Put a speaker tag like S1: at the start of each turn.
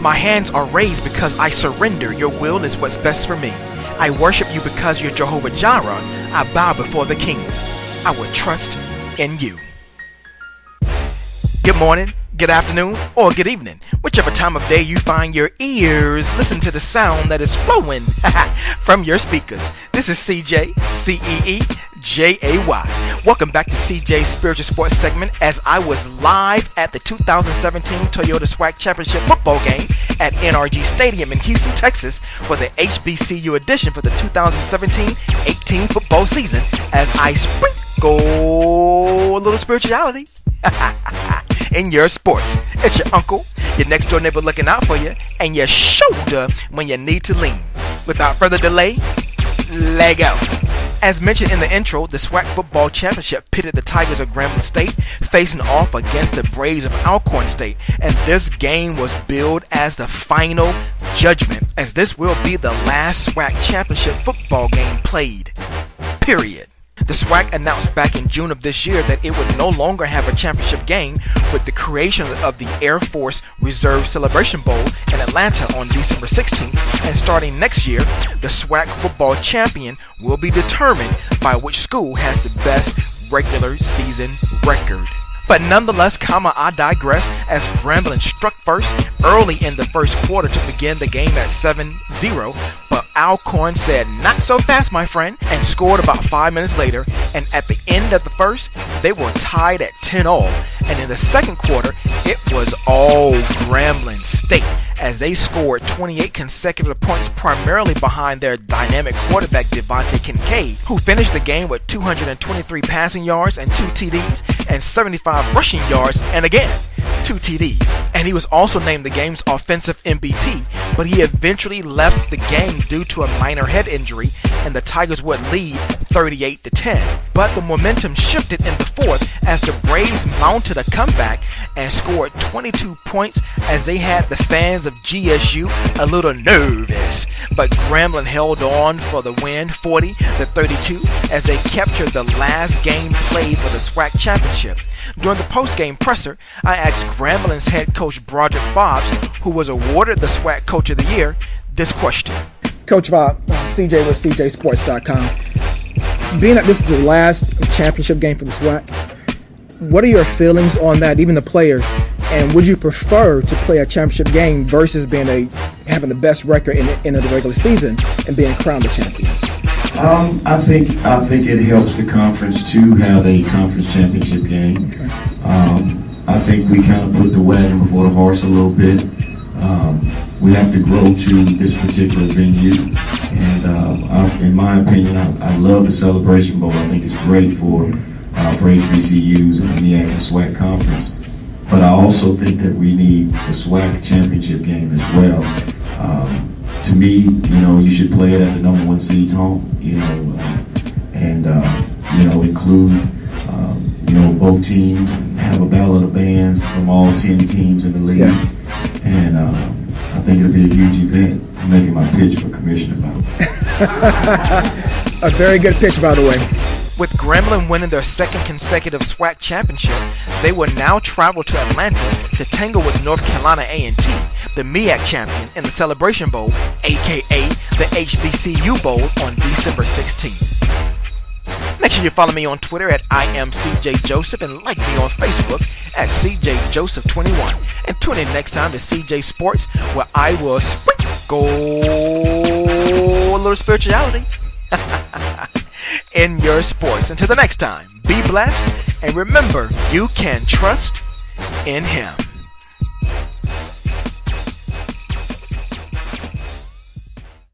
S1: My hands are raised because I surrender. Your will is what's best for me. I worship you because you're Jehovah Jireh. I bow before the kings. I will trust in you. Good morning, good afternoon, or good evening. Whichever time of day you find your ears, listen to the sound that is flowing from your speakers. This is CJ, C-E-E-J-A-Y. Welcome back to CJ's Spiritual Sports segment as I was live at the 2017 Toyota SWAC Championship football game at NRG Stadium in Houston, Texas for the HBCU edition for the 2017-18 football season as I sprinkle a little spirituality in your sports. It's your uncle, your next door neighbor looking out for you, and your shoulder when you need to lean. Without further delay, leg out. As mentioned in the intro, the SWAC football championship pitted the Tigers of Grambling State facing off against the Braves of Alcorn State, and this game was billed as the final judgment, as this will be the last SWAC championship football game played. Period. The SWAC announced back in June of this year that it would no longer have a championship game with the creation of the Air Force Reserve Celebration Bowl in Atlanta on December 16th, and starting next year, the SWAC football champion will be determined by which school has the best regular season record. But nonetheless, I digress, as Grambling struck first early in the first quarter to begin the game at 7-0, but Alcorn said, "Not so fast, my friend," and scored about 5 minutes later, and at the end of the first, they were tied at 10-all, and in the second quarter, it was all Grambling State, as they scored 28 consecutive points primarily behind their dynamic quarterback Devontae Kincaid, who finished the game with 223 passing yards and 2 TDs and 75 rushing yards and again 2 TDs. And he was also named the game's offensive MVP, but he eventually left the game due to a minor head injury, and the Tigers would lead 38-10. But the momentum shifted in the fourth as the Braves mounted a comeback and scored 22 points as they had the fans of GSU a little nervous. But Grambling held on for the win 40-32 as they captured the last game played for the SWAC championship. During the post-game presser, I asked Grambling's head coach Broderick Fobbs, who was awarded the SWAC Coach of the Year, this question.
S2: Coach Bob, CJ with CJSports.com. Being that this is the last championship game for the SWAC, what are your feelings on that, even the players? And would you prefer to play a championship game versus having the best record in the regular season and being crowned a champion?
S3: I think it helps the conference to have a conference championship game.
S2: Okay.
S3: I think we kind of put the wagon before the horse a little bit. We have to grow to this particular venue, and in my opinion, I love the Celebration Bowl. I think it's great for HBCUs and the SWAC conference. But I also think that we need the SWAC championship game as well. To me, you should play it at the number 1 seed's home, and include, both teams and have a ballot of bands from all 10 teams in the league.
S2: Yeah.
S3: And I think it'll be a huge event. I'm making my pitch for commissioner about it.
S2: A very good pitch, by the way.
S1: With Grambling winning their second consecutive SWAC championship, they will now travel to Atlanta to tangle with North Carolina A&T, the MEAC champion, in the Celebration Bowl, aka the HBCU Bowl, on December 16th. Make sure you follow me on Twitter at IamCJJoseph and like me on Facebook at CJJoseph21. And tune in next time to CJ Sports, where I will sprinkle a little spirituality in your sports. Until the next time, be blessed, and remember, you can trust in Him.